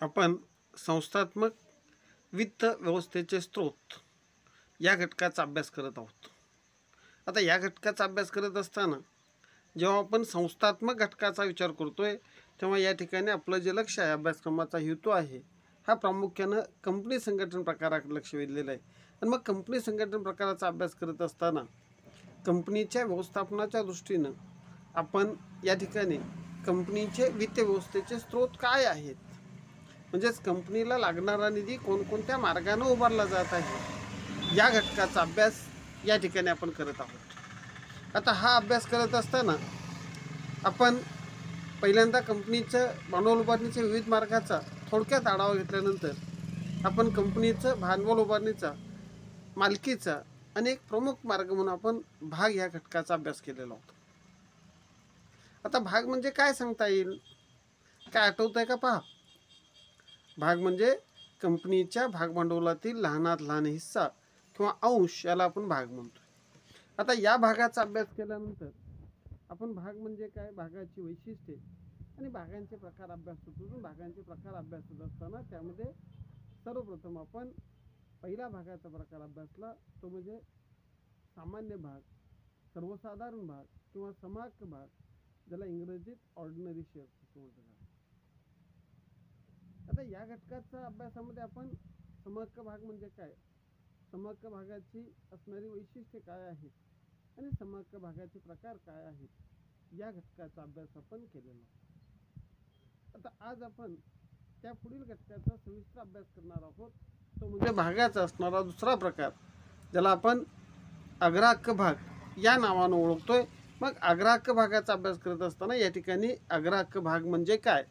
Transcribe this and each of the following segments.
आपण संस्थात्मक वित्त व्यवस्थेचे स्रोत या घटकाचा अभ्यास करत आहोत. आता या घटकाचा अभ्यास करत असताना जेव्हा आपण संस्थात्मक घटकाचा विचार करतोय तेव्हा या ठिकाणी आपलं जे लक्ष आहे, अभ्यासक्रमाचा हेतू आहे, हा प्रामुख्यानं कंपनी संघटन प्रकाराकडे लक्ष वेधलेलं आहे. आणि मग कंपनी संघटन प्रकाराचा अभ्यास करत असताना कंपनीच्या व्यवस्थापनाच्या दृष्टीनं आपण या ठिकाणी कंपनीचे वित्त व्यवस्थेचे स्रोत काय आहेत, म्हणजेच कंपनीला लागणारा निधी कोणकोणत्या मार्गाने उभारला जात आहे, या घटकाचा अभ्यास या ठिकाणी आपण करत आहोत. आता हा अभ्यास करत असताना आपण पहिल्यांदा कंपनीचं भांडवल उभारणीच्या विविध मार्गाचा थोडक्यात आढावा घेतल्यानंतर आपण कंपनीचं भांडवल उभारणीचा मालकीचा अनेक प्रमुख मार्ग म्हणून आपण भाग या घटकाचा अभ्यास केलेला होता. आता भाग म्हणजे काय सांगता येईल, काय आठवत आहे का पहा. भाग म्हणजे कंपनीच्या भागभांडवलातील लहानात लहान हिस्सा किंवा अंश, याला आपण भाग म्हणतो. आता या भागाचा अभ्यास केल्यानंतर आपण भाग म्हणजे काय, भागाची वैशिष्ट्ये आणि भागांचे प्रकार अभ्यासतो. भागांचे प्रकार अभ्यासत असताना त्यामध्ये सर्वप्रथम आपण पहिला भागाचा प्रकार अभ्यासला, तो म्हणजे सामान्य भाग, सर्वसाधारण भाग किंवा समाख्य भाग, ज्याला इंग्रजीत ऑर्डिनरी शेअर्स असं म्हटलं जातं. आता या घटकाच्या अभ्यासामध्ये आपण समाख्य भाग म्हणजे काय, समाख्य भागाची असणारी वैशिष्ट्ये काय आहेत आणि समाख्य भागाचे प्रकार काय आहेत, या घटकाचा अभ्यास आपण केलेला. आता आज आपण त्या पुढील घटकाचा सविस्तर अभ्यास करणार आहोत, तो म्हणजे भागाचा असणारा दुसरा प्रकार, ज्याला आपण अग्राह्य भाग या नावानं ओळखतोय. मग अग्राह्य भागाचा अभ्यास करत असताना या ठिकाणी अग्राह्य भाग म्हणजे काय,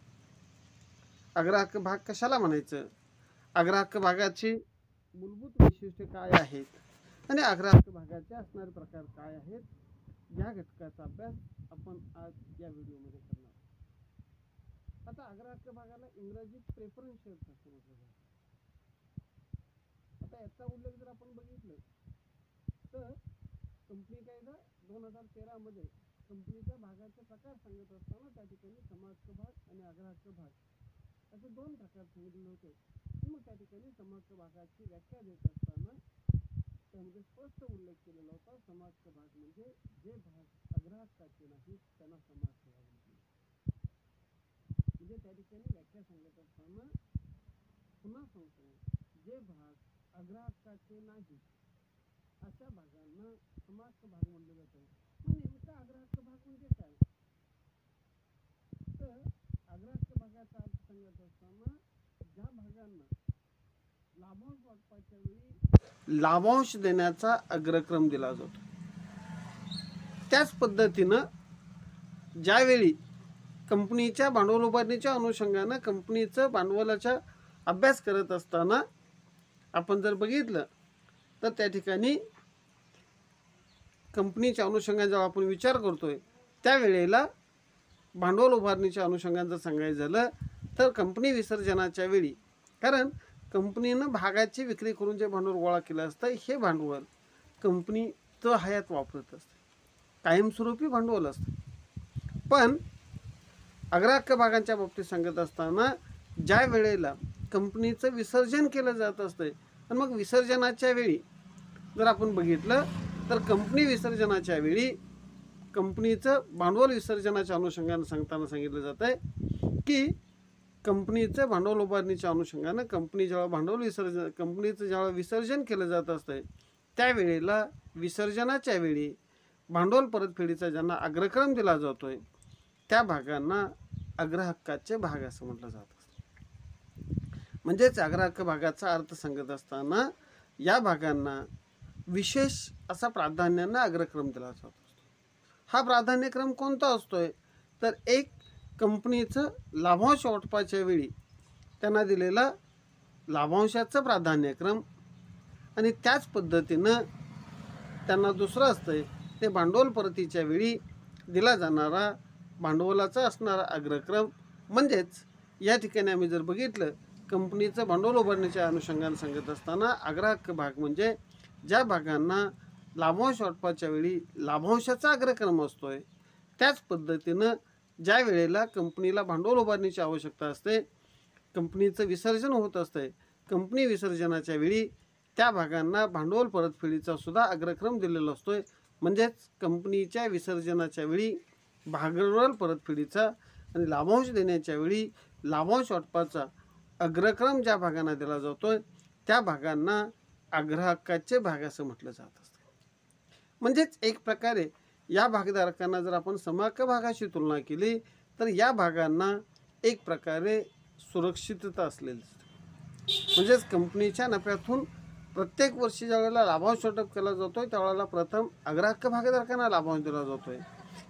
अग्राह्य भाग कशाला म्हणायचं, अग्राह्य भागाची मूलभूत वैशिष्ट्ये काय आहेत आणि अग्राह्य भागाचे असणारे प्रकार काय आहेत, या घटकाचा अभ्यास आपण आज या व्हिडिओमध्ये करणार. आता अग्राह्य भागाला इंग्रजीत प्रेफरन्स शेअर्स असं म्हटलं जातं. आता याचा उल्लेख जर आपण बघितलं तर कंपनी कायदा 2013 मध्ये कंपनीच्या भागाचे प्रकार सांगत असताना त्या ठिकाणी समाख्य भाग आणि अग्राह्य भाग असे दोन प्रकार सांगितले होते. मग त्या ठिकाणी समाख्य भागाची व्याख्या देत असताना त्यामध्ये स्पष्ट उल्लेख केलेला होता, समाख्य भाग म्हणजे जे भाग अग्राह्याचे नाहीत त्यांना समाख्य भाग म्हणतात. म्हणजे त्या ठिकाणी व्याख्या सांगत असताना पुन्हा सांगतो, जे भाग अग्राह्याचे नाहीत अशा भागांना समाख्य भाग म्हणलं जातं. मग नेमका अग्राह्य भाग म्हणजे काय, तर अग्राह्य भागाचा अर्थ सांगत असताना ज्या भागांना लाभांश वाटपाच्या वेळी लाभांश देण्याचा अग्रक्रम दिला जातो. त्याच पद्धतीनं ज्यावेळी कंपनीच्या भांडवल उभारणीच्या अनुषंगानं कंपनीचं भांडवलाचा अभ्यास करत असताना आपण जर बघितलं तर त्या ठिकाणी कंपनीच्या अनुषंगाने जेव्हा आपण विचार करतोय त्यावेळेला भांडवल उभारणीच्या अनुषंगाने जर सांगायचं झालं तर कंपनी विसर्जनाच्या वेळी, कारण कंपनीनं भागाची विक्री करून जे भांडवल गोळा केलं असतं हे भांडवल कंपनीचं हयात वापरत असते, कायमस्वरूपी भांडवल असतं. पण अग्राह्य भागांच्या बाबतीत सांगत असताना ज्या वेळेला कंपनीचं विसर्जन केलं जात असतं आणि मग विसर्जनाच्या वेळी जर आपण बघितलं तर कंपनी विसर्जनाच्या वेळी कंपनीचं भांडवल विसर्जनाच्या अनुषंगानं सांगताना सांगितलं जातं आहे की कंपनीचं भांडवल उभारणीच्या अनुषंगानं कंपनीचं जेव्हा विसर्जन केलं जात असतं त्यावेळेला विसर्जनाच्या वेळी भांडवल परतफेडीचा ज्यांना अग्रक्रम दिला जातोय त्या भागांना अग्राह्याचे भाग असं म्हटलं जात असतं. म्हणजेच अग्राह्य भागाचा अर्थ सांगत असताना या भागांना विशेष असा प्राधान्यानं अग्रक्रम दिला जात असतो. हा प्राधान्यक्रम कोणता असतोय, तर एक कंपनीचं लाभांश वाटपाच्या वेळी त्यांना दिलेला लाभांशाचं प्राधान्यक्रम आणि त्याच पद्धतीनं त्यांना दुसरं असतंय ते भांडवल परतीच्या वेळी दिला जाणारा भांडवलाचा असणारा अग्रक्रम. म्हणजेच या ठिकाणी आम्ही जर बघितलं कंपनीचं भांडवल उभारणीच्या अनुषंगाने सांगत असताना अग्राह्य भाग म्हणजे ज्या भागांना लाभांश वाटपाच्या वेळी लाभांशाचा अग्रक्रम असतोय, त्याच पद्धतीनं ज्या वेळेला कंपनीला भांडवल उभारणीची आवश्यकता असते कंपनीचं विसर्जन होत असतंय, कंपनी विसर्जनाच्या वेळी त्या भागांना भांडवल परतफेडीचा सुद्धा अग्रक्रम दिलेला असतोय. म्हणजेच कंपनीच्या विसर्जनाच्या वेळी भांडवल परतफेडीचा आणि लाभांश देण्याच्या वेळी लाभांश वाटपाचा अग्रक्रम ज्या भागांना दिला जातोय त्या भागांना अग्रहक्काचे भाग असं म्हटलं जात असतं. म्हणजेच एक प्रकारे या भागधारकांना जर आपण समहक्क भागाशी तुलना केली तर या भागांना एक प्रकारे सुरक्षितता असलेली असते. म्हणजेच कंपनीच्या नफ्यातून प्रत्येक वर्षी ज्या वेळेला लाभांश वाटप केला जातोय त्यावेळेला प्रथम अग्रहक्क भागधारकांना लाभांश दिला जातोय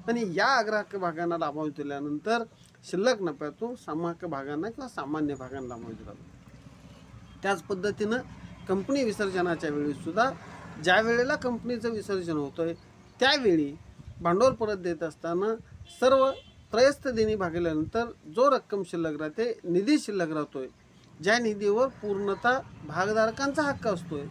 आणि या अग्रहक्क भागांना लाभांश दिल्यानंतर शिल्लक नफ्यातून समहक्क भागांना किंवा सामान्य भागांना लाभांश दिला जातो. त्याच पद्धतीनं कंपनी विसर्जनाच्या वेळीसुद्धा ज्या वेळेला कंपनीचं विसर्जन होतंय त्यावेळी भांडवल परत देत असताना सर्व त्रयस्थ देणी भागल्यानंतर जो रक्कम शिल्लक राहते, निधी शिल्लक राहतोय, ज्या निधीवर पूर्णतः भागधारकांचा हक्क असतोय,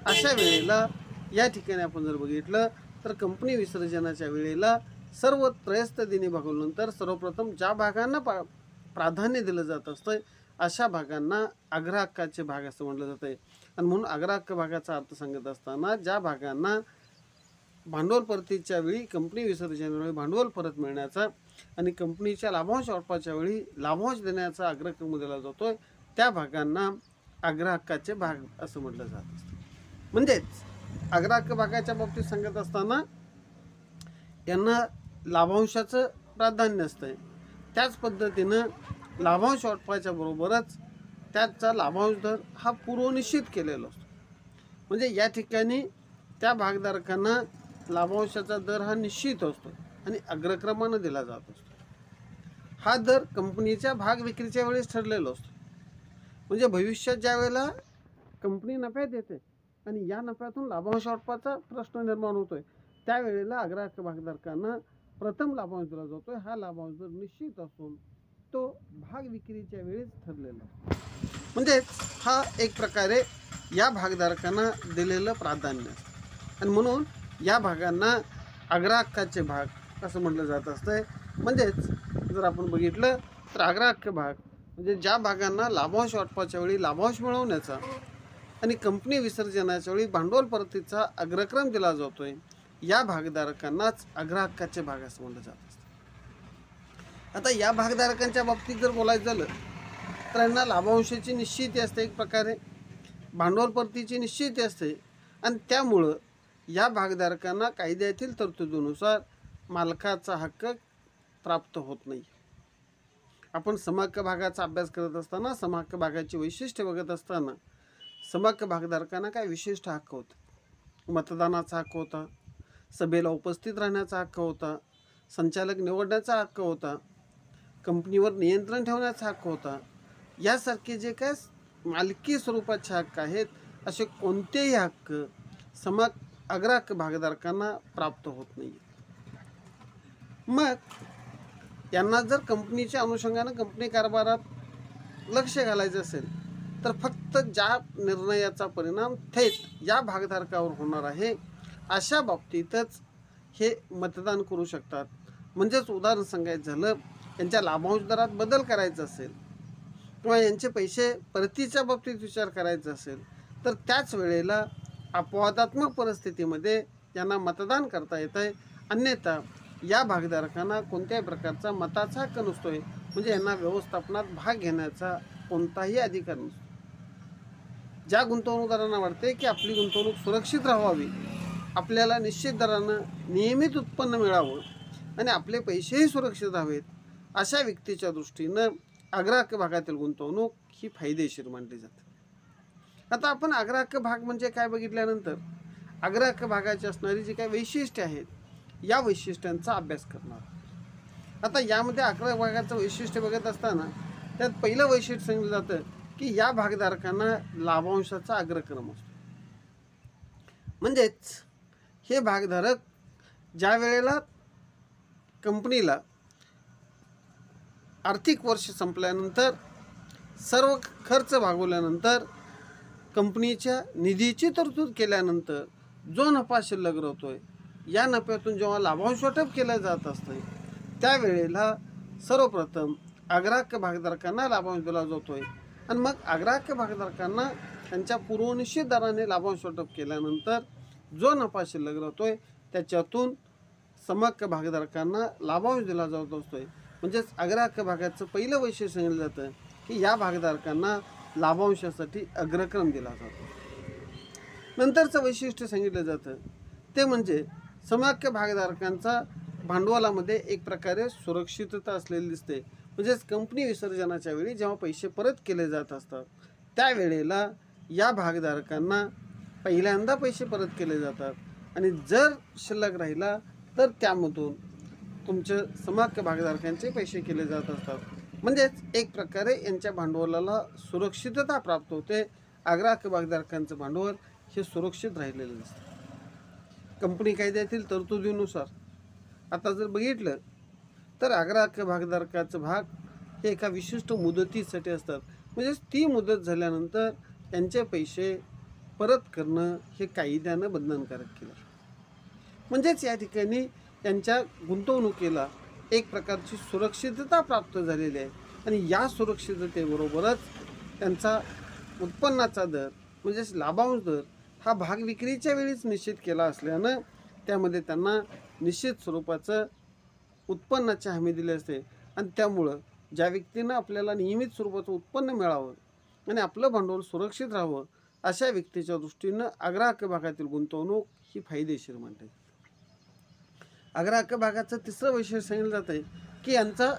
अशा वेळेला या ठिकाणी आपण जर बघितलं तर कंपनी विसर्जनाच्या वेळेला सर्व त्रयस्थ देणी भागवल्यानंतर सर्वप्रथम ज्या भागांना प्राधान्य दिलं जात असतं अशा भागांना अग्रहक्काचे भाग असं म्हटलं जातं आहे. आणि म्हणून अग्रहक्क भागाचा अर्थ सांगत असताना ज्या भागांना भांडवल परतीच्या वेळी कंपनी विसर्जनावेळी भांडवल परत मिळण्याचा आणि कंपनीच्या लाभांश वाटपाच्या वेळी लाभांश देण्याचा अग्रक्रम दिला जातोय त्या भागांना अग्रहक्काचे भाग असं म्हटलं जात असतं. म्हणजेच अग्रहक्क भागाच्या बाबतीत सांगत असताना यांना लाभांशाचं प्राधान्य असतं. त्याच पद्धतीनं लाभांश वाटपाच्या बरोबरच त्याचा लाभांश दर हा पूर्वनिश्चित केलेला असतो. म्हणजे या ठिकाणी त्या भागधारकांना लाभांशाचा दर हा निश्चित असतो आणि अग्रक्रमानं दिला जात असतो. हा दर कंपनीच्या भाग विक्रीच्या वेळेस ठरलेला असतो. म्हणजे भविष्यात ज्या वेळेला कंपनी नफ्यात येते आणि या नफ्यातून लाभांश वाटपाचा प्रश्न निर्माण होतोय त्यावेळेला अग्रहक्क भागधारकांना प्रथम लाभांश दिला जातोय. हा लाभांश दर निश्चित असून तो भाग विक्रीच्या वेळेस ठरलेला असतो. म्हणजेच हा एक प्रकारे या भागधारकांना दिलेलं प्राधान्य असतं आणि म्हणून या भागांना अग्रहक्काचे भाग असं म्हटलं जात असतंय. म्हणजेच जर आपण बघितलं तर अग्रहक्क भाग म्हणजे ज्या भागांना लाभांश वाटपाच्या वेळी लाभांश मिळवण्याचा आणि कंपनी विसर्जनाच्या वेळी भांडवल परतीचा अग्रक्रम दिला जातोय या भागधारकांनाच अग्रहक्काचे भाग असं म्हटलं जात असतं. आता या भागधारकांच्या बाबतीत जर बोलायचं झालं तर यांना लाभांशाची निश्चिती असते, एक प्रकारे भांडवल परतीची निश्चिती असते आणि त्यामुळं या भागधारकांना कायद्यातील तरतुदीनुसार मालकाचा हक्क प्राप्त होत नाही. आपण समहक्क भागाचा अभ्यास करत असताना समहक्क भागाची वैशिष्ट्य बघत असताना समहक्क भागधारकांना काय विशिष्ट हक्क होते. मतदानाचा हक्क होता, सभेला उपस्थित राहण्याचा हक्क होता, संचालक निवडण्याचा हक्क होता, कंपनीवर नियंत्रण ठेवण्याचा हक्क होता. यासारखे जे काय मालकी स्वरूपाचे हक्क आहेत असे कोणतेही हक्क अग्रहक्क भागधारकांना प्राप्त होत नाही. मग यांना जर कंपनीच्या अनुषंगानं कंपनी कारभारात लक्ष घालायचं असेल तर फक्त ज्या निर्णयाचा परिणाम थेट या भागधारकावर होणार आहे अशा बाबतीतच हे मतदान करू शकतात. म्हणजेच उदाहरण सांगायचं झालं, यांच्या लाभांश दरात बदल करायचा असेल किंवा यांचे पैसे परतीच्या बाबतीत विचार करायचा असेल तर त्याच वेळेला अपवादात्मक परिस्थितीमध्ये यांना मतदान करता येतं आहे. अन्यथा या भागधारकांना कोणत्याही प्रकारचा मताचा हक्क नसतोय. म्हणजे यांना व्यवस्थापनात भाग घेण्याचा कोणताही अधिकार नसतो. ज्या गुंतवणूकदारांना वाटते की आपली गुंतवणूक सुरक्षित राहावी, आपल्याला निश्चित दरानं नियमित उत्पन्न मिळावं आणि आपले पैसेही सुरक्षित राहावेत अशा व्यक्तीच्या दृष्टीनं अग्रहक्क भागातील गुंतवणूक ही फायदेशीर मानली जाते. आता आपण अग्रहक्क भाग म्हणजे काय बघितल्यानंतर अग्रहक्क भागाची असणारी जी काही वैशिष्ट्ये आहेत या वैशिष्ट्यांचा अभ्यास करणार. आता यामध्ये अग्रहक्क भागाचं वैशिष्ट्य बघत असताना त्यात पहिलं वैशिष्ट्य सांगितलं जातं की या भागधारकांना लाभांशाचा अग्रक्रम असतो. म्हणजेच हे भागधारक ज्या वेळेला कंपनीला आर्थिक वर्ष संपल्यानंतर सर्व खर्च भागवल्यानंतर कंपनीच्या निधीची तरतूद केल्यानंतर जो नफा शिल्लक राहतोय या नफ्यातून जेव्हा लाभांश वाटप केलं जात असतं त्यावेळेला सर्वप्रथम अग्रहक्क भागधारकांना लाभांश दिला जातोय आणि मग अग्राह्य भागधारकांना त्यांच्या पूर्वनिश्चित दराने लाभांश वाटप केल्यानंतर जो नफा शिल्लक राहतोय त्याच्यातून समहक्क भागधारकांना लाभांश दिला जात असतोय. म्हणजेच अग्राह्य भागाचं पहिलं वैशिष्ट्य सांगितलं जातं की या भागधारकांना लाभांशासाठी अग्रक्रम दिला जातो. नंतरचं वैशिष्ट्य सांगितलं जातं ते म्हणजे समहक्क भागधारकांचा भांडवलामध्ये एक प्रकारे सुरक्षितता असलेली दिसते. म्हणजेच कंपनी विसर्जनाच्या वेळी जेव्हा पैसे परत केले जात असतात त्यावेळेला या भागधारकांना पहिल्यांदा पैसे परत केले जातात आणि जर शिल्लक राहिला तर त्यामधून तुमच्या समहक्क भागधारकांचे पैसे केले जात असतात. म्हणजेच एक प्रकारे यांच्या भांडवलाला सुरक्षितता प्राप्त होते. अग्राह्य भागधारकांचं भांडवल हे सुरक्षित राहिलेलं दिसतं. कंपनी कायद्यातील तरतुदीनुसार आता जर बघितलं तर अग्राह्य भागधारकाचं भाग हे एका विशिष्ट मुदतीसाठी असतात. म्हणजेच ती मुदत झाल्यानंतर त्यांचे पैसे परत करणं हे कायद्यानं बंधनकारक केलं. म्हणजेच या ठिकाणी त्यांच्या गुंतवणुकीला एक प्रकारची सुरक्षितता प्राप्त झालेली आहे आणि या सुरक्षिततेबरोबरच त्यांचा उत्पन्नाचा दर म्हणजेच लाभांश दर हा भाग विक्रीच्या वेळीच निश्चित केला असल्यानं त्यामध्ये त्यांना निश्चित स्वरूपाचं उत्पन्नाची हमी दिली असते. आणि त्यामुळं ज्या व्यक्तीनं आपल्याला नियमित स्वरूपाचं उत्पन्न मिळावं आणि आपलं भांडवल सुरक्षित राहावं अशा व्यक्तीच्या दृष्टीनं अग्राह्य भागातील गुंतवणूक ही फायदेशीर म्हणते. अग्राह्य भागाचं तिसरं वैशिष्ट्य सांगितलं जात आहे की यांचा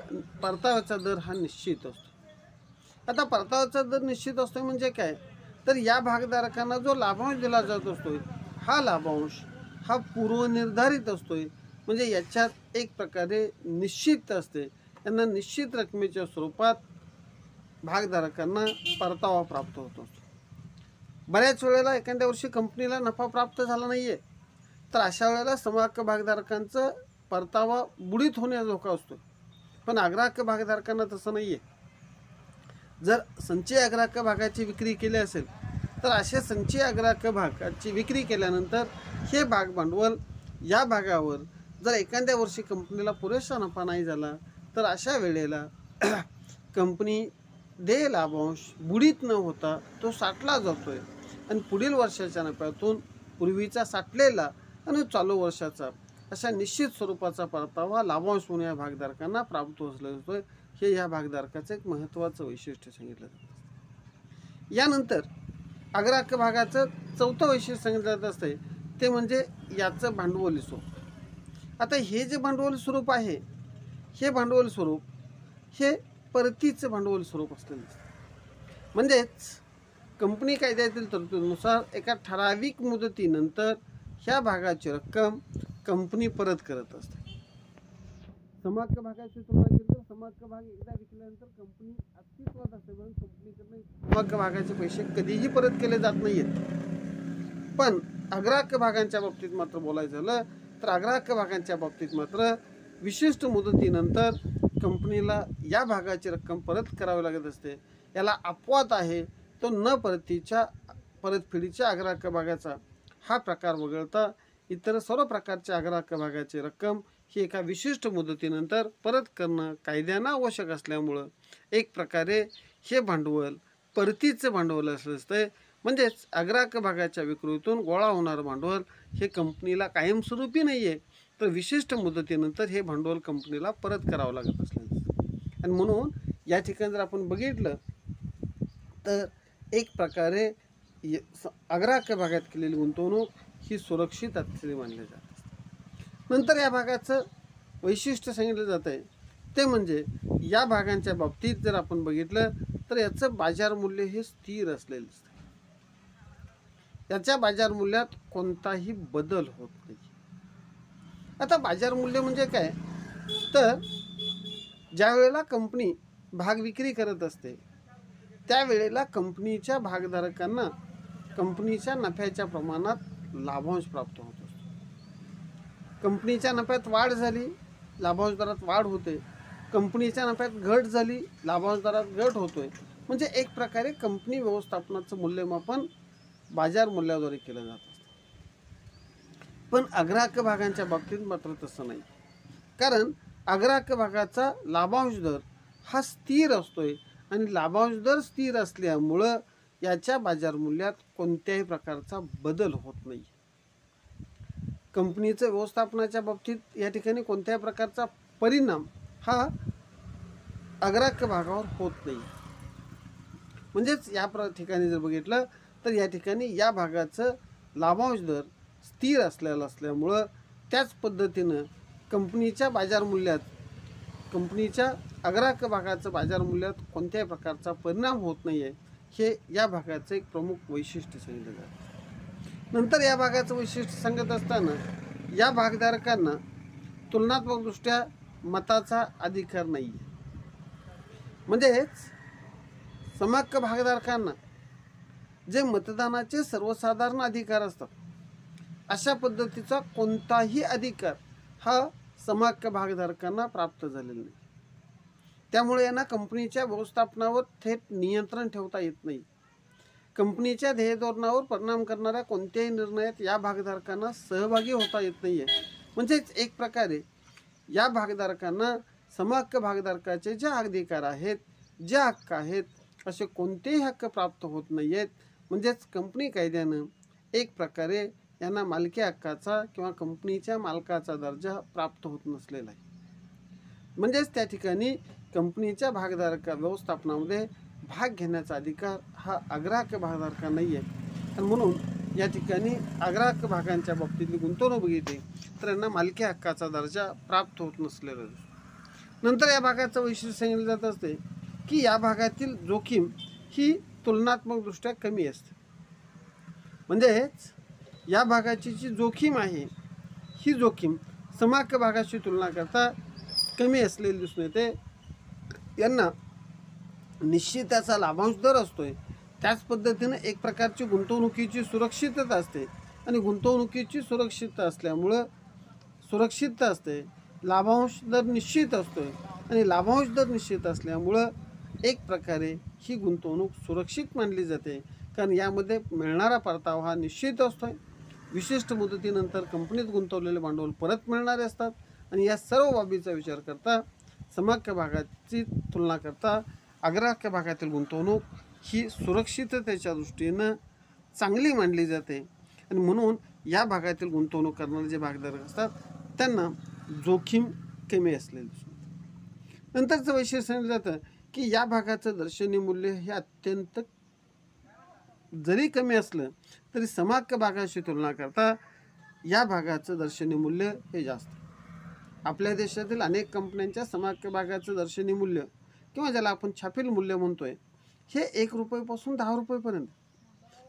परताव्याचा दर हा निश्चित असतो. आता परताव्याचा दर निश्चित असतो म्हणजे काय तर या भागधारकांना जो लाभांश दिला जात असतोय हा लाभांश हा पूर्वनिर्धारित असतोय. म्हणजे याच्यात एक प्रकारे निश्चित असते. यांना निश्चित रकमेच्या स्वरूपात भागधारकांना परतावा प्राप्त होत असतो. बऱ्याच वेळेला एखाद्या वर्षी कंपनीला नफा प्राप्त झाला नाही आहे तर अशा वेळेला समहक्क भागधारकांचं परतावा बुडीत होण्याचा धोका असतो. पण अग्राह्य भागधारकांना तसं नाही आहे. जर संचयी अग्राह्य भागाची विक्री केली असेल तर अशा संचयी अग्राह्य भागाची विक्री केल्यानंतर हे भाग भांडवल या भागावर जर एखाद्या वर्षी कंपनीला पुरेसा नफा नाही झाला तर अशा वेळेला कंपनी देय लाभांश बुडीत न होता तो साठला जातोय आणि पुढील वर्षाच्या नफ्यातून पूर्वीचा साठलेला आणि चालू वर्षाचा अशा निश्चित स्वरूपाचा परतावा लाभांश म्हणून या भागधारकांना प्राप्त होतोय. हे या भागधारकाचं एक महत्त्वाचं वैशिष्ट्य सांगितलं जातं. यानंतर अग्राह्य भागाचं चौथं वैशिष्ट्य सांगितलं जात असते ते म्हणजे याचं भांडवली स्वरूप. आता हे जे भांडवली स्वरूप आहे हे भांडवल स्वरूप हे परतीचं भांडवल स्वरूप असलेलं दिसतं. म्हणजेच कंपनी कायद्यातील तरतुदीनुसार एका ठराविक मुदतीनंतर ह्या भागाची रक्कम कंपनी परत करत असते. समहक्क भागाची तुलना केली तर समहक्क भाग एकदा विकल्यानंतर कंपनी अस्तित्वात असते म्हणून कंपनीकडनं समहक्क भागाचे पैसे कधीही परत केले जात नाही आहेत. पण अग्राह्य भागांच्या बाबतीत मात्र बोलायचं झालं तर अग्राह्य भागांच्या बाबतीत मात्र विशिष्ट मुदतीनंतर कंपनीला या भागाची रक्कम परत करावी लागत असते. याला अपवाद आहे तो न परतफेडीच्या अग्राह्य भागाचा. हा प्रकार वगळता इतर सर्व प्रकारच्या अग्राह्य भागाची रक्कम ही एका विशिष्ट मुदतीनंतर परत करणं कायद्यानं आवश्यक असल्यामुळं एक प्रकारे हे भांडवल परतीचं भांडवल असते. म्हणजेच अग्राह्य भागाच्या विक्रीतून गोळा होणारं भांडवल हे कंपनीला कायमस्वरूपी नाही आहे तर विशिष्ट मुदतीनंतर हे भांडवल कंपनीला परत करावं लागत असल्याचं. आणि म्हणून या ठिकाणी जर आपण बघितलं तर एक प्रकारे अग्राह्य भागात केलेली गुंतवणूक ही सुरक्षित असलेली मानली जात असते. नंतर या भागाचं वैशिष्ट्य सांगितलं जात आहे ते म्हणजे या भागांच्या बाबतीत जर आपण बघितलं तर याचं बाजार मूल्य हे स्थिर असलेलं असतं. याच्या बाजार मूल्यात कोणताही बदल होत नाही. आता बाजार मूल्य म्हणजे काय तर ज्या वेळेला कंपनी भाग विक्री करत असते त्यावेळेला कंपनीच्या भागधारकांना कंपनीच्या नफ्याच्या प्रमाणात लाभांश प्राप्त होत असतो. कंपनीच्या नफ्यात वाढ झाली लाभांश दरात वाढ होते. कंपनीच्या नफ्यात घट झाली लाभांश दरात घट होतोय. म्हणजे एक प्रकारे कंपनी व्यवस्थापनाचं मूल्यमापन बाजार मूल्याद्वारे केलं जात असतं. पण अग्राह्य भागांच्या बाबतीत मात्र तसं नाही. कारण अग्राह्य भागाचा लाभांश दर हा स्थिर असतोय आणि लाभांश दर स्थिर असल्यामुळं याच्या बाजार मूल्यात कोणत्याही प्रकारचा बदल होत नाही. कंपनीचं व्यवस्थापनाच्या बाबतीत या ठिकाणी कोणत्याही प्रकारचा परिणाम हा अग्राह्य भागावर होत नाही. म्हणजेच या ठिकाणी जर बघितलं तर या ठिकाणी या भागाचं लाभांश दर स्थिर असल्यामुळं त्याच पद्धतीनं कंपनीच्या बाजार मूल्यात कंपनीच्या अग्राह्य भागाचं बाजार मूल्यात कोणत्याही प्रकारचा परिणाम होत नाही आहे, हे या भागाचं एक प्रमुख वैशिष्ट्य सांगितलं जातं. नंतर या भागाचं वैशिष्ट्य सांगत असताना या भागधारकांना तुलनात्मकदृष्ट्या मताचा अधिकार नाही आहे. म्हणजेच समहक्क भागधारकांना जे मतदानाचे सर्वसाधारण अधिकार असतात अशा पद्धतीचा कोणताही अधिकार हा समहक्क भागधारकांना प्राप्त झालेला नाही. त्यामुळे यांना कंपनीच्या व्यवस्थापनावर थेट नियंत्रण ठेवता येत नाही. कंपनीच्या ध्येयधोरणावर परिणाम करणाऱ्या कोणत्याही निर्णयात या भागधारकांना सहभागी होता येत नाही आहे. म्हणजेच एक प्रकारे या भागधारकांना समहक्क भागधारकाचे जे अधिकार आहेत, जे हक्क आहेत, असे कोणतेही हक्क प्राप्त होत नाही आहेत. म्हणजेच कंपनी कायद्यानं एक प्रकारे यांना मालकी हक्काचा किंवा कंपनीच्या मालकाचा दर्जा प्राप्त होत नसलेला आहे. म्हणजेच त्या ठिकाणी कंपनीच्या भागधारका व्यवस्थापनामध्ये भाग घेण्याचा अधिकार हा अग्राह्य भागधारका नाही आहे. आणि म्हणून या ठिकाणी अग्राह्य भागांच्या बाबतीतली गुंतवणूक बघितली तर यांना मालकी हक्काचा दर्जा प्राप्त होत नसलेला दिसतो. नंतर या भागाचं वैशिष्ट्य सांगितलं जात असते की या भागातील जोखीम ही तुलनात्मकदृष्ट्या कमी असते. म्हणजेच या भागाची जी जोखीम आहे ही जोखीम समहक्क भागाशी तुलना करता कमी असलेली दिसून येते. यांना निश्चित त्याचा लाभांश दर असतोय, त्याच पद्धतीनं एक प्रकारची गुंतवणुकीची सुरक्षितता असते आणि गुंतवणुकीची सुरक्षितता असते, लाभांश दर निश्चित असतोय आणि लाभांश दर निश्चित असल्यामुळं एक प्रकारे ही गुंतवणूक सुरक्षित मानली जाते. कारण यामध्ये मिळणारा परतावा हा निश्चित असतोय. विशिष्ट मुदतीनंतर कंपनीत गुंतवलेले भांडवल परत मिळणारे असतात आणि या सर्व बाबीचा विचार करता समहक्क भागाची तुलना करता अग्राह्य भागातील गुंतवणूक ही सुरक्षिततेच्या दृष्टीनं चांगली मानली जाते. आणि म्हणून या भागातील गुंतवणूक करणारे जे भागधारक असतात त्यांना जोखीम कमी असलेली दिसून येते. नंतरचं वैशिष्ट्य सांगितलं जातं की या भागाचं दर्शनी मूल्य हे अत्यंत जरी कमी असलं तरी समहक्क भागाशी तुलना करता या भागाचं दर्शनी मूल्य हे जास्त. आपल्या देशातील अनेक कंपन्यांच्या समहक्क भागाचं दर्शनी मूल्य किंवा ज्याला आपण छापील मूल्य म्हणतोय हे 1 रुपयापासून 10 रुपयेपर्यंत.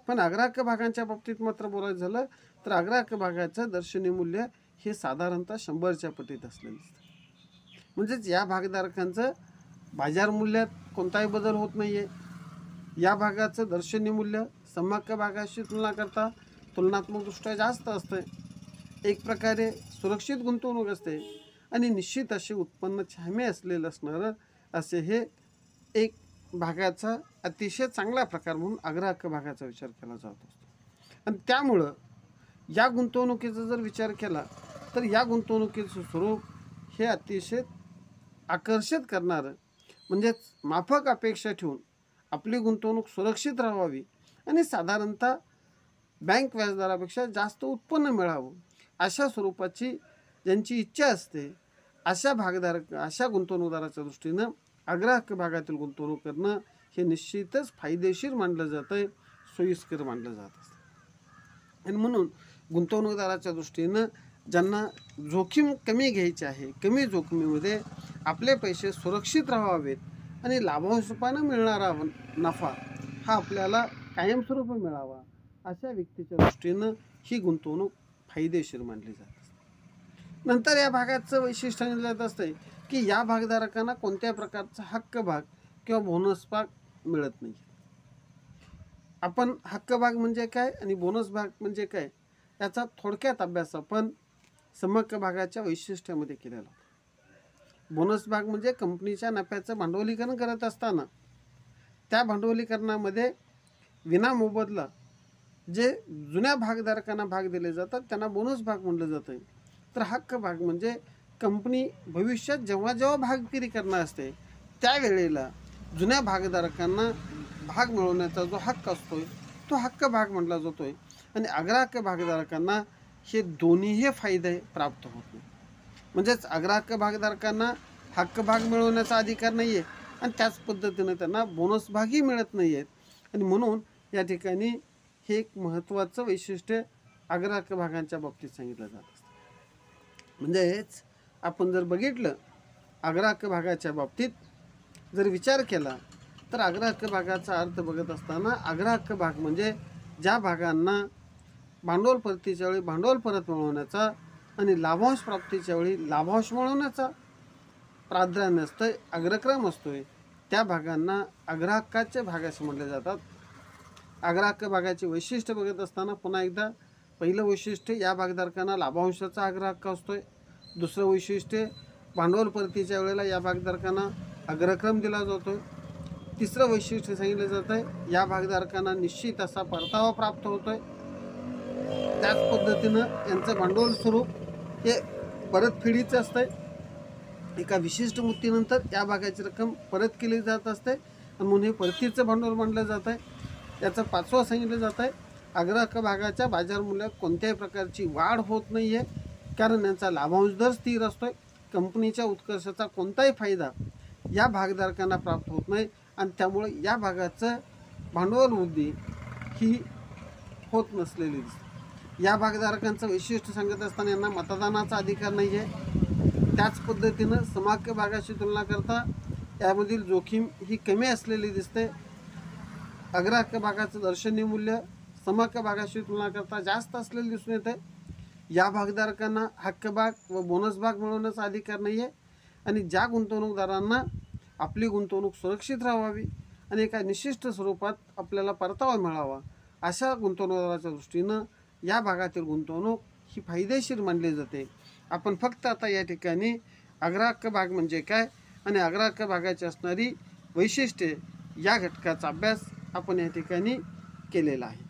पण अग्राह्य भागांच्या बाबतीत मात्र बोलायचं झालं तर अग्राह्य भागाचं दर्शनी मूल्य हे साधारणतः 100च्या पटीत असलेलं असतं. म्हणजेच या भागधारकांचं बाजार मूल्यात कोणताही बदल होत नाही आहे. या भागाचं दर्शनी मूल्य समहक्क भागाशी तुलना करता तुलनात्मकदृष्ट्या जास्त असतं. एक प्रकारे सुरक्षित गुंतवणूक असते आणि निश्चित असे उत्पन्नाची हमी असलेलं असणारं असे हे एक भागाचा अतिशय चांगला प्रकार म्हणून अग्राह्य भागाचा विचार केला जात असतो. आणि त्यामुळं या गुंतवणुकीचा जर विचार केला तर या गुंतवणुकीचं स्वरूप हे अतिशय आकर्षित करणारं, म्हणजेच माफक अपेक्षा ठेवून आपली गुंतवणूक सुरक्षित राहावी आणि साधारणतः बँक व्याजदरापेक्षा जास्त उत्पन्न मिळावं अशा स्वरूपाची ज्यांची इच्छा असते अशा गुंतवणूकदाराच्या दृष्टीनं अग्राह्य भागातील गुंतवणूक करणं हे निश्चितच फायदेशीर मानलं जातं आहे, सोयीस्कर मानलं जात असतं. आणि म्हणून गुंतवणूकदाराच्या दृष्टीनं ज्यांना जोखीम कमी घ्यायची आहे, कमी जोखमीमध्ये आपले पैसे सुरक्षित राहावेत आणि लाभांश रूपानं मिळणारा नफा हा आपल्याला कायमस्वरूपी मिळावा अशा व्यक्तीच्या दृष्टीनं ही गुंतवणूक फायदेशीर मानली जाते. नंतर या भागाचं वैशिष्ट्य सांगितलं जात असतं की या भागधारकांना कोणत्याही प्रकारचा हक्क भाग किंवा बोनस भाग मिळत नाही. आपण हक्क भाग म्हणजे काय आणि बोनस भाग म्हणजे काय याचा थोडक्यात अभ्यास आपण समहक्क भागाच्या वैशिष्ट्यामध्ये केलेला. बोनस भाग म्हणजे कंपनीच्या नफ्याचं भांडवलीकरण करत असताना त्या भांडवलीकरणामध्ये विनामोबदला जे जुन्या भागधारकांना भाग दिले जातात त्यांना बोनस भाग म्हणलं जातं. तर हक्क भाग म्हणजे कंपनी भविष्यात जेव्हा भागगिरी करणार असते त्यावेळेला जुन्या भागधारकांना भाग मिळवण्याचा जो हक्क असतोय तो हक्क भाग म्हटला जातोय आणि अग्राहक भागधारकांना हे दोन्हीही फायदे प्राप्त होत नाही. म्हणजेच अग्राहक भागधारकांना हक्क भाग मिळवण्याचा अधिकार नाही आहे आणि त्याच पद्धतीनं त्यांना बोनस भागही मिळत नाही आहेत. आणि म्हणून या ठिकाणी हे एक महत्त्वाचं वैशिष्ट्य अग्राहक भागांच्या बाबतीत सांगितलं जात असतं. म्हणजेच आपण जर बघितलं अग्राहक भागाच्या बाबतीत जर विचार केला तर अग्राहक भागाचा अर्थ बघत असताना अग्राहक भाग म्हणजे ज्या भागांना भांडवल परतीच्या वेळी भांडवल परत मिळवण्याचा आणि लाभांश प्राप्तीच्या वेळी लाभांश मिळवण्याचा प्राधान्य असतं, अग्रक्रम असतोय, त्या भागांना अग्राहकाचे भाग असे म्हटले जातात. अग्राहक भागाचे वैशिष्ट्य बघत असताना पुन्हा एकदा पहिलं वैशिष्ट्य या भागधारकांना लाभांशाचा अग्रहक्क असतोय. दुसरं वैशिष्ट्य भांडवल परतीच्या वेळेला या भागधारकांना अग्रक्रम दिला जातोय. तिसरं वैशिष्ट्य सांगितलं जातं आहे या भागधारकांना निश्चित असा परतावा प्राप्त होतोय. त्याच पद्धतीनं यांचं भांडवल स्वरूप हे परतफेडीचं असतंय. एका विशिष्ट मुदतीनंतर या भागाची रक्कम परत केली जात असते आणि म्हणून हे परतीचं भांडवल मानलं जात आहे. याचं पाचवं सांगितलं जात आहे अग्राहक भागाच्या बाजार मूल्यात कोणत्याही प्रकारची वाढ होत नाही आहे, कारण यांचा लाभांश दर स्थिर असतोय. कंपनीच्या उत्कर्षाचा कोणताही फायदा या भागधारकांना प्राप्त होत नाही आणि त्यामुळे या भागाचं भांडवल वृद्धी ही होत नसलेली दिसते. या भागधारकांचं वैशिष्ट्य सांगत असताना यांना मतदानाचा अधिकार नाही आहे. त्याच पद्धतीनं समहक्क भागाशी तुलना करता यामधील जोखीम ही कमी असलेली दिसते. अग्राहक भागाचं दर्शनीय मूल्य समहक्क भागाशी तुलना करता जास्त असलेले दिसून येते. या भागधारकांना हक्क भाग व बोनस भाग मिळवण्याचा अधिकार नाही आहे आणि ज्या गुंतवणूकदारांना आपली गुंतवणूक सुरक्षित राहावी आणि एका विशिष्ट स्वरूपात आपल्याला परतावा मिळावा अशा गुंतवणूकदाराच्या दृष्टीनं या भागातील गुंतवणूक ही फायदेशीर मानली जाते. आपण फक्त आता या ठिकाणी अग्राहक भाग म्हणजे काय आणि अग्राहक भागाची असणारी वैशिष्ट्ये या घटकाचा अभ्यास आपण या ठिकाणी केलेला आहे.